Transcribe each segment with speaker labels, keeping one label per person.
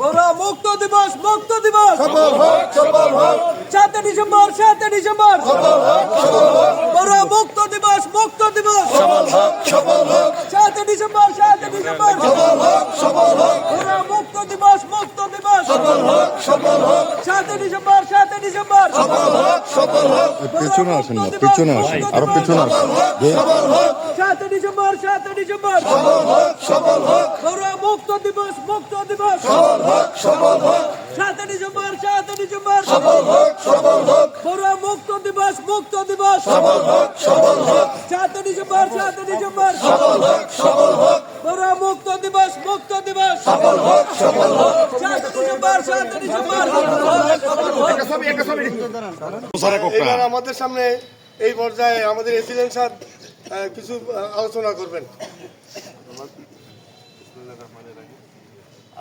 Speaker 1: বড়ুয়া মুক্ত দিবস, মুক্ত দিবস।
Speaker 2: সফল হোক, সফল হোক।
Speaker 1: 7 ডিসেম্বর, 7 ডিসেম্বর।
Speaker 2: সফল হোক, সফল হোক।
Speaker 1: বড়ুয়া মুক্ত দিবস, মুক্ত দিবস।
Speaker 2: সফল হোক, সফল হোক।
Speaker 1: 7 ডিসেম্বর, 7 ডিসেম্বর।
Speaker 2: সফল হোক, সফল হোক।
Speaker 1: বড়ুয়া মুক্ত দিবস, মুক্ত দিবস।
Speaker 2: সফল হোক, সফল হোক।
Speaker 1: 7 ডিসেম্বর, 7 ডিসেম্বর।
Speaker 2: সফল হোক, সফল হোক।
Speaker 3: পিছনে আসেন না, পিছনে আসেন, আরো পিছনে আসেন।
Speaker 2: সফল হোক,
Speaker 1: 7 ডিসেম্বর, 7 ডিসেম্বর।
Speaker 2: সফল হোক, সফল হোক।
Speaker 1: বড়ুয়া মুক্ত দিবস, মুক্ত দিবস।
Speaker 2: সফল হোক, সফল হোক।
Speaker 1: 7 ডিসেম্বর, 7 ডিসেম্বর।
Speaker 2: সফল হোক, সফল হোক।
Speaker 1: বড়ুয়া মুক্ত দিবস, মুক্ত দিবস।
Speaker 2: সফল হোক, সফল হোক।
Speaker 1: 7 ডিসেম্বর, 7 ডিসেম্বর।
Speaker 2: সফল হোক, সফল হোক।
Speaker 1: বড়ুয়া মুক্ত দিবস, মুক্ত দিবস।
Speaker 2: সফল হোক, সফল হোক।
Speaker 1: 7 ডিসেম্বর, 7 ডিসেম্বর।
Speaker 4: এবার আমাদের সামনে এই পর্যায়ে আমাদের এসিডেন্ট স্যার কিছু আলোচনা করবেন।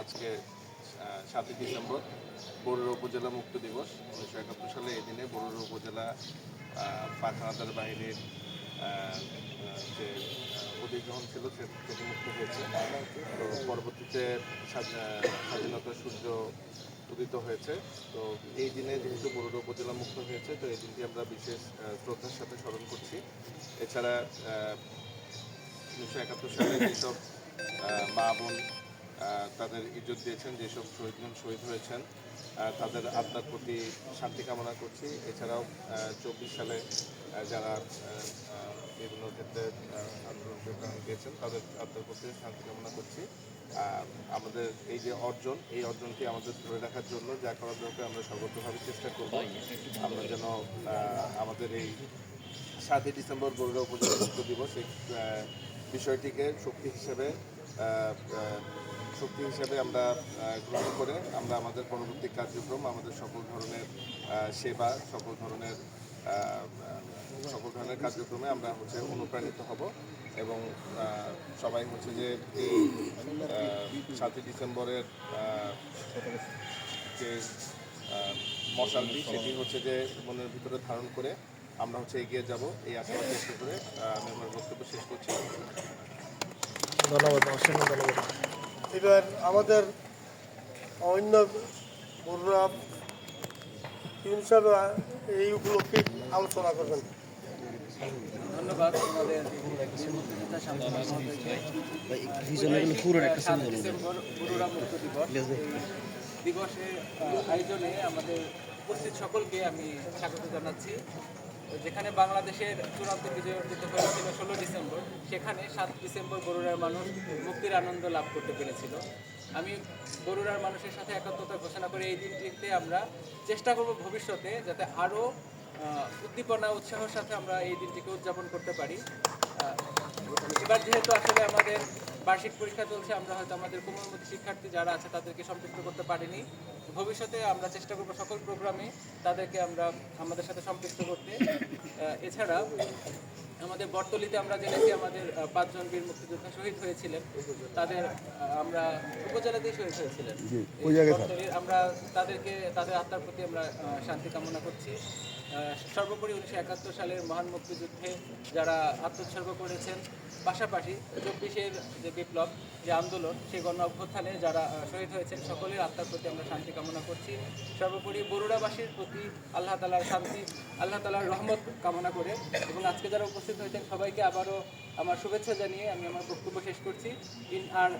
Speaker 5: আজকে 7 ডিসেম্বর বরুড়া উপজেলা মুক্ত দিবস। 1971 সালে এই দিনে বরুড়া উপজেলা পাক হানাদার বাহিনীর যে অধিগ্রহণ ছিল সে থেকে মুক্ত হয়েছে। তো পরবর্তীতে স্বাধীনতা সূর্য উদিত হয়েছে। তো এই দিনে যেহেতু বরুড়া উপজেলা মুক্ত হয়েছে, তো এই দিনটি আমরা বিশেষ শ্রদ্ধার সাথে স্মরণ করছি। এছাড়া 1971 সালে যেসব মা বোন তাদের ইজ্জত দিয়েছেন, যেসব শহীদ হয়েছেন, তাদের আত্মার প্রতি শান্তি কামনা করছি। এছাড়াও 24 সালে যারা বিভিন্ন ক্ষেত্রে আন্দোলনকে প্রাণ দিয়েছেন, তাদের আত্মার প্রতি শান্তি কামনা করছি। আমাদের এই যে অর্জন, এই অর্জনকে আমাদের ধরে রাখার জন্য যা করার দরকার আমরা সর্বোচ্চভাবে চেষ্টা করব। আমরা যেন আমাদের এই 7 ডিসেম্বর বরুড়া উপজেলা মুক্ত দিবস এই বিষয়টিকে শক্তি হিসেবে আমরা গ্রহণ করে আমরা আমাদের পরবর্তী কার্যক্রম, আমাদের সকল ধরনের সেবা, সকল ধরনের কার্যক্রমে আমরা অনুপ্রাণিত হব এবং সবাই যে এই 7 ডিসেম্বরের যে মশালটি সেটি যে মনের ভিতরে ধারণ করে আমরা এগিয়ে যাব, এই আশাবাদ ব্যক্ত করে আমি আমার বক্তব্য শেষ করছি।
Speaker 4: এবার আমাদের অন্য বড়রা হিসাবে এই উপলক্ষে আলোচনা করবেন।
Speaker 6: ধন্যবাদ। আমাদের ডিসেম্বর বরুড়া মুক্ত দিবসের আয়োজনে আমাদের উপস্থিত সকলকে আমি স্বাগত জানাচ্ছি। যেখানে বাংলাদেশের চূড়ান্ত বিজয় অর্জিত হয়েছিল 16 ডিসেম্বর, সেখানে 7 ডিসেম্বর বরুড়ার মানুষ মুক্তির আনন্দ লাভ করতে পেরেছিল। আমি বরুড়ার মানুষের সাথে একাত্মতা ঘোষণা করে এই দিনটিতে আমরা চেষ্টা করব ভবিষ্যতে যাতে আরও উদ্দীপনা উৎসাহের সাথে আমরা এই দিনটিকে উদযাপন করতে পারি। এবার যেহেতু আসলে আমাদের বার্ষিক পরীক্ষা চলছে, আমরা হয়তো আমাদের কোমলমতি শিক্ষার্থী যারা আছে তাদেরকে সম্পৃক্ত করতে পারিনি। ভবিষ্যতে আমরা চেষ্টা করব সকল প্রোগ্রামে তাদেরকে আমাদের সাথে সম্পৃক্ত করতে। এছাড়া আমাদের বর্তলিতে আমরা জেনেছি আমাদের 5 জন বীর মুক্তিযোদ্ধা শহীদ হয়েছিলেন। তাদের আমরা উপজেলাতেই শহীদ হয়েছিলেন বর্তলির। আমরা তাদের আত্মার প্রতি আমরা শান্তি কামনা করছি। সর্বোপরি 1971 সালের মহান মুক্তিযুদ্ধে যারা আত্মোৎসর্গ করেছেন, পাশাপাশি 24-এর যে বিপ্লব, যে আন্দোলন, সেই গণ অভ্যুত্থানে যারা শহীদ হয়েছেন সকলের আত্মার প্রতি আমরা শান্তি কামনা করছি। সর্বোপরি বরুড়াবাসীর প্রতি আল্লাহ তাআলার শান্তি, আল্লাহ তাআলার রহমত কামনা করে এবং আজকে যারা উপস্থিত হয়েছেন সবাইকে আবারও আমার শুভেচ্ছা জানিয়ে আমি আমার বক্তব্য শেষ করছি। আর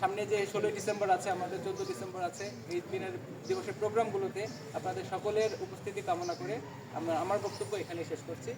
Speaker 6: সামনে যে 16 ডিসেম্বর আছে, আমাদের 14 ডিসেম্বর আছে, এই দিবসের প্রোগ্রামগুলোতে আপনাদের সকলের উপস্থিতি কামনা করে আমার বক্তব্য এখানে শেষ করছি।